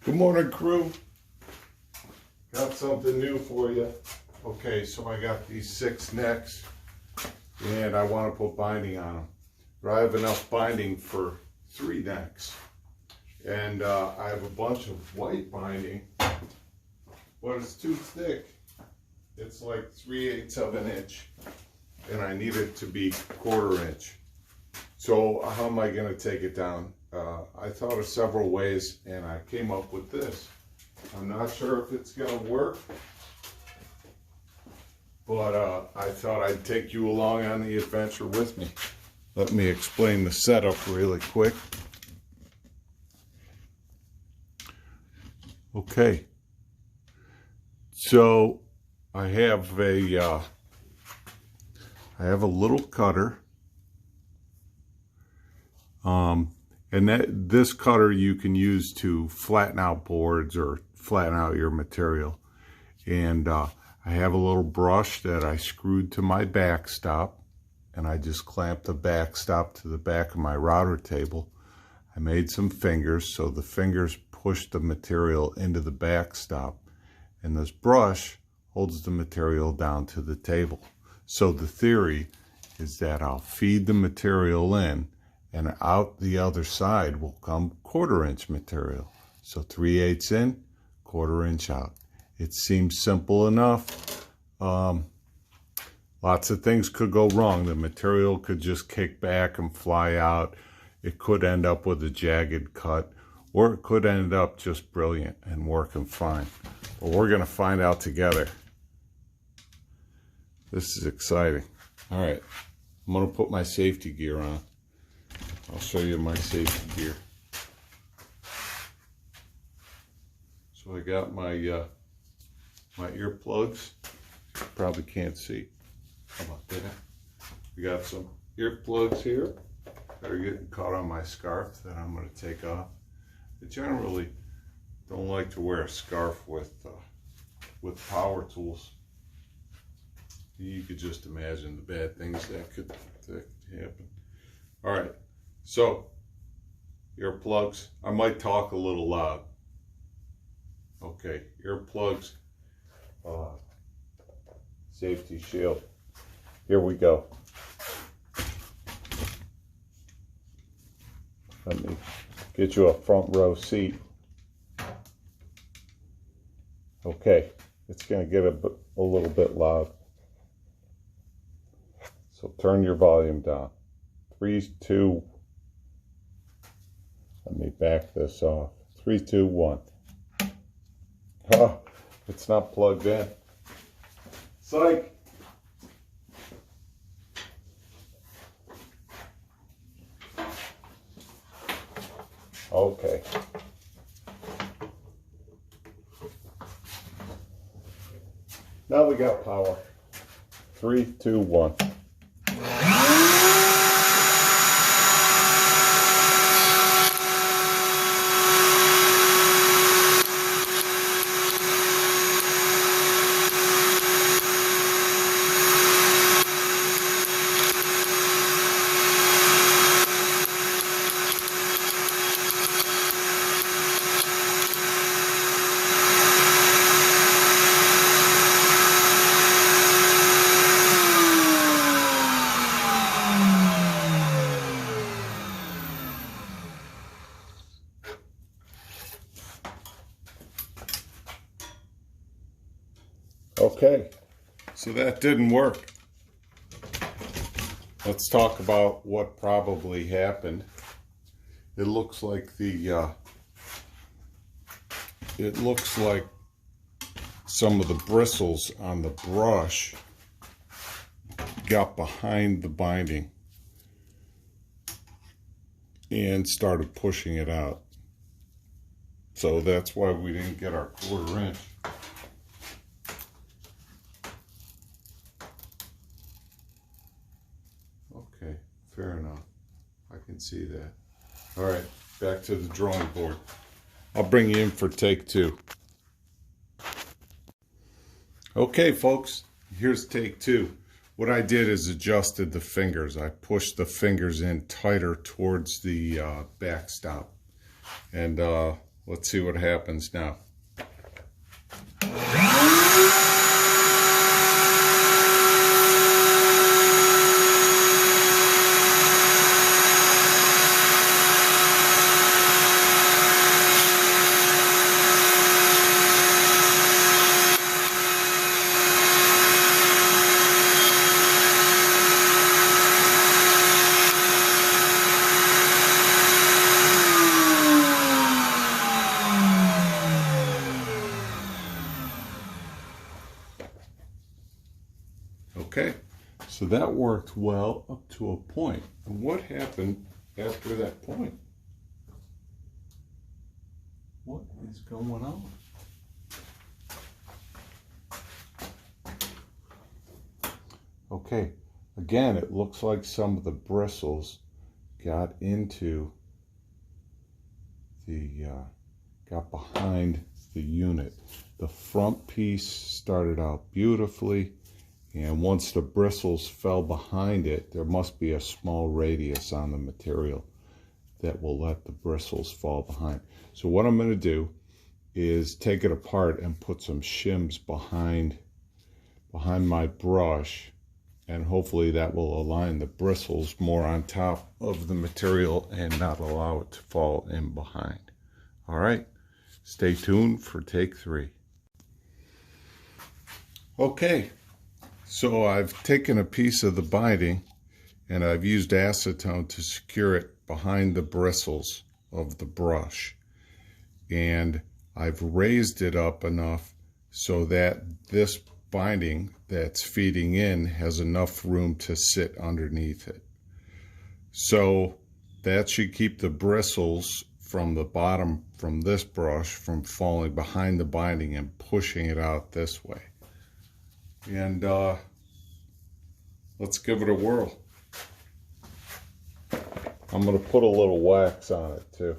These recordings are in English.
Good morning, crew. Got something new for you. Okay, so I got these 6 necks and I want to put binding on them. But I have enough binding for 3 necks. And I have a bunch of white binding, but it's too thick. It's like 3/8 of an inch and I need it to be 1/4 inch. So how am I going to take it down? I thought of several ways and I came up with this. I'm not sure if it's going to work, but I thought I'd take you along on the adventure with me. Let me explain the setup really quick. Okay, so I have a little cutter. And this cutter you can use to flatten out boards or flatten out your material. And I have a little brush that I screwed to my backstop, and I just clamped the backstop to the back of my router table. I made some fingers, so the fingers push the material into the backstop, and this brush holds the material down to the table. So the theory is that I'll feed the material in, and out the other side will come 1/4 inch material. So 3/8 in, 1/4 inch out. It seems simple enough. Lots of things could go wrong. The material could just kick back and fly out. It could end up with a jagged cut, or it could end up just brilliant and working fine. But we're going to find out together. This is exciting. All right, I'm going to put my safety gear on. I'll show you my safety gear. So I got my my earplugs. Probably can't see. How about that? We got some earplugs here that are getting caught on my scarf that I'm going to take off. I generally don't like to wear a scarf with power tools. You could just imagine the bad things that could happen. All right. So, earplugs. I might talk a little loud. Okay, earplugs, safety shield. Here we go. Let me get you a front row seat. Okay, it's going to get a little bit loud. So turn your volume down. 3, 2, let me back this off. 3, 2, 1. Oh, it's not plugged in. Psych! Okay. Now we got power. 3, 2, 1. Okay, so that didn't work. Let's talk about what probably happened. It looks like some of the bristles on the brush got behind the binding and started pushing it out. So that's why we didn't get our 1/4 inch. Okay, fair enough. I can see that. All right, back to the drawing board. I'll bring you in for take 2. Okay, folks, here's take 2. What I did is adjusted the fingers. I pushed the fingers in tighter towards the backstop. And Let's see what happens now. Okay, so that worked well up to a point. And what happened after that point? What is going on? Okay, again, it looks like some of the bristles got into the, got behind the unit. The front piece started out beautifully. And once the bristles fell behind it, there must be a small radius on the material that will let the bristles fall behind. So what I'm going to do is take it apart and put some shims behind my brush, and hopefully that will align the bristles more on top of the material and not allow it to fall in behind. All right, stay tuned for take 3. Okay. So I've taken a piece of the binding and I've used acetone to secure it behind the bristles of the brush. And I've raised it up enough so that this binding that's feeding in has enough room to sit underneath it. So that should keep the bristles from the bottom from this brush from falling behind the binding and pushing it out this way. And let's give it a whirl. I'm going to put a little wax on it too.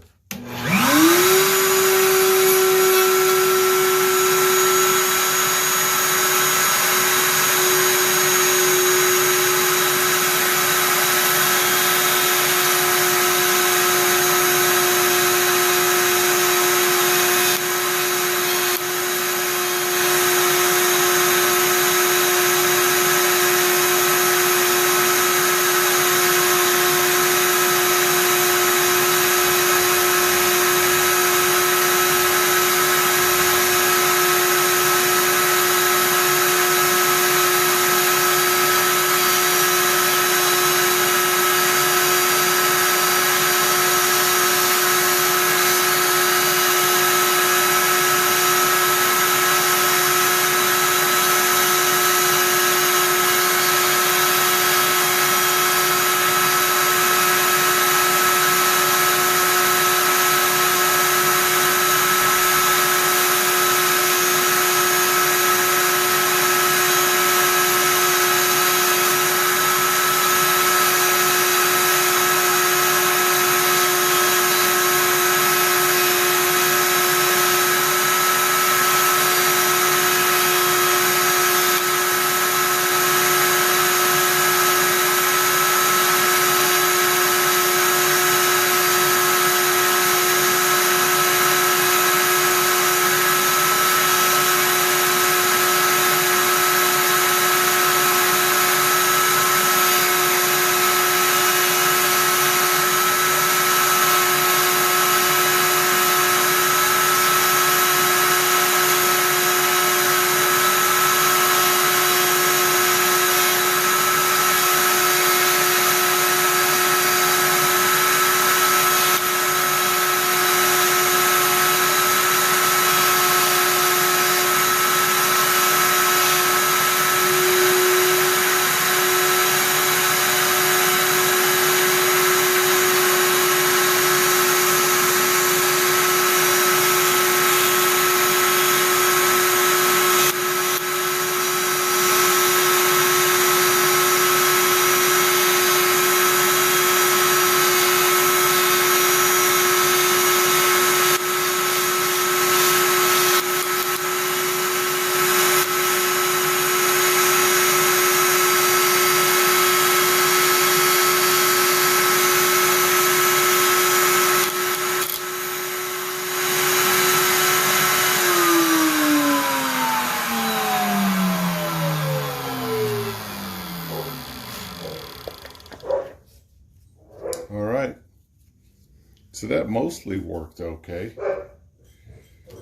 So that mostly worked okay.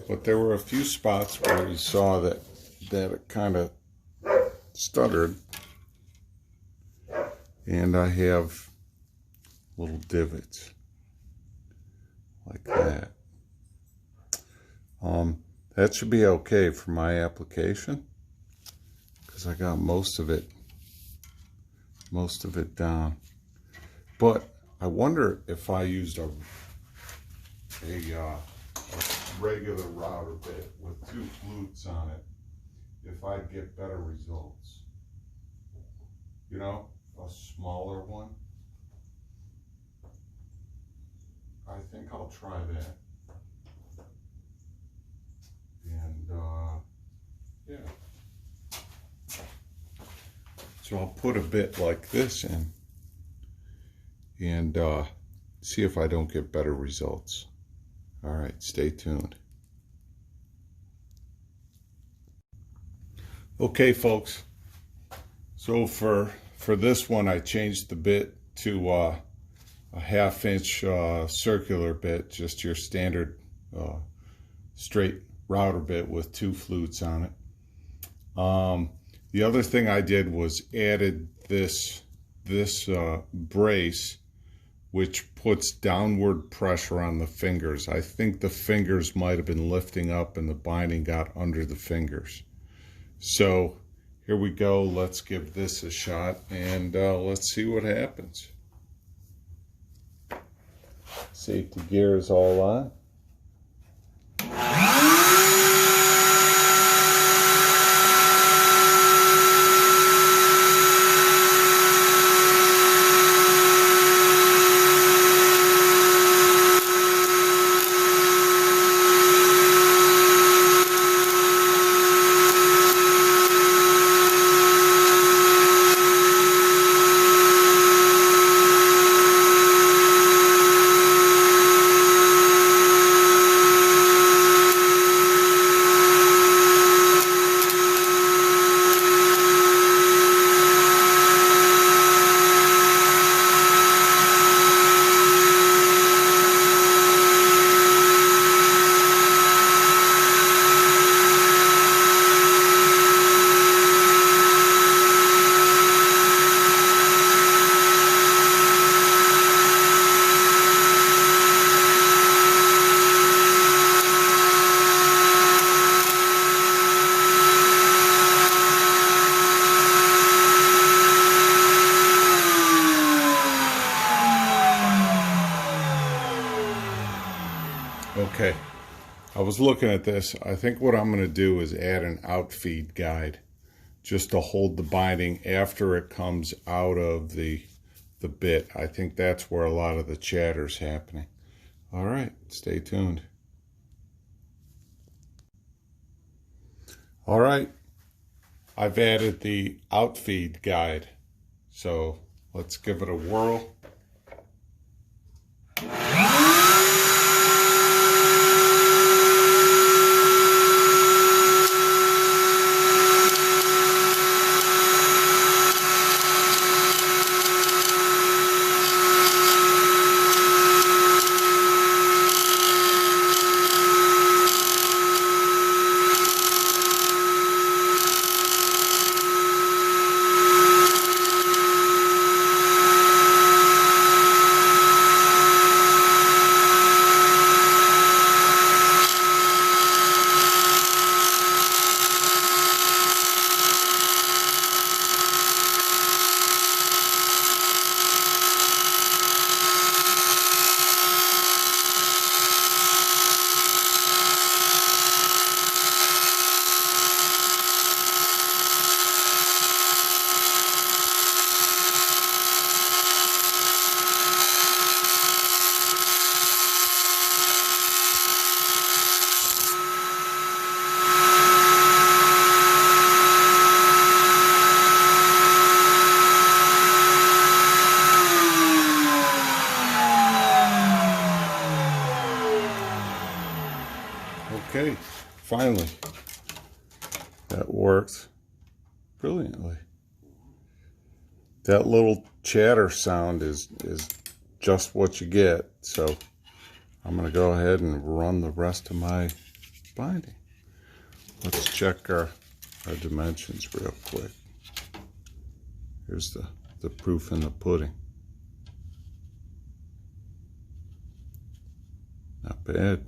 But there were a few spots where you saw that it kind of stuttered. And I have little divots like that. That should be okay for my application because I got most of it down. But I wonder if I used a regular router bit with 2 flutes on it, if I'd get better results. You know, a smaller one. I think I'll try that. And yeah. So I'll put a bit like this in and see if I don't get better results. All right, stay tuned. Okay, folks. So for this one, I changed the bit to a 1/2 inch circular bit, just your standard straight router bit with 2 flutes on it. The other thing I did was added this brace, which puts downward pressure on the fingers. I think the fingers might have been lifting up and the binding got under the fingers. So here we go. Let's give this a shot and let's see what happens. Safety gear is all on. Okay, I was looking at this. I think what I'm going to do is add an outfeed guide just to hold the binding after it comes out of the bit. I think that's where a lot of the chatter's happening. All right, stay tuned. All right, I've added the outfeed guide. So let's give it a whirl. Okay, finally, that worked brilliantly. That little chatter sound is just what you get. So I'm going to go ahead and run the rest of my binding. Let's check our dimensions real quick. Here's the proof in the pudding. Not bad.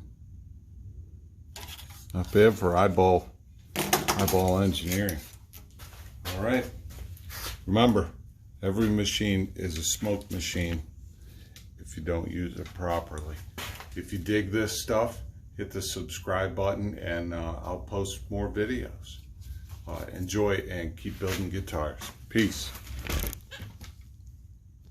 Not bad for eyeball engineering. All right. Remember, every machine is a smoke machine if you don't use it properly. If you dig this stuff, hit the subscribe button and I'll post more videos. Enjoy and keep building guitars. Peace.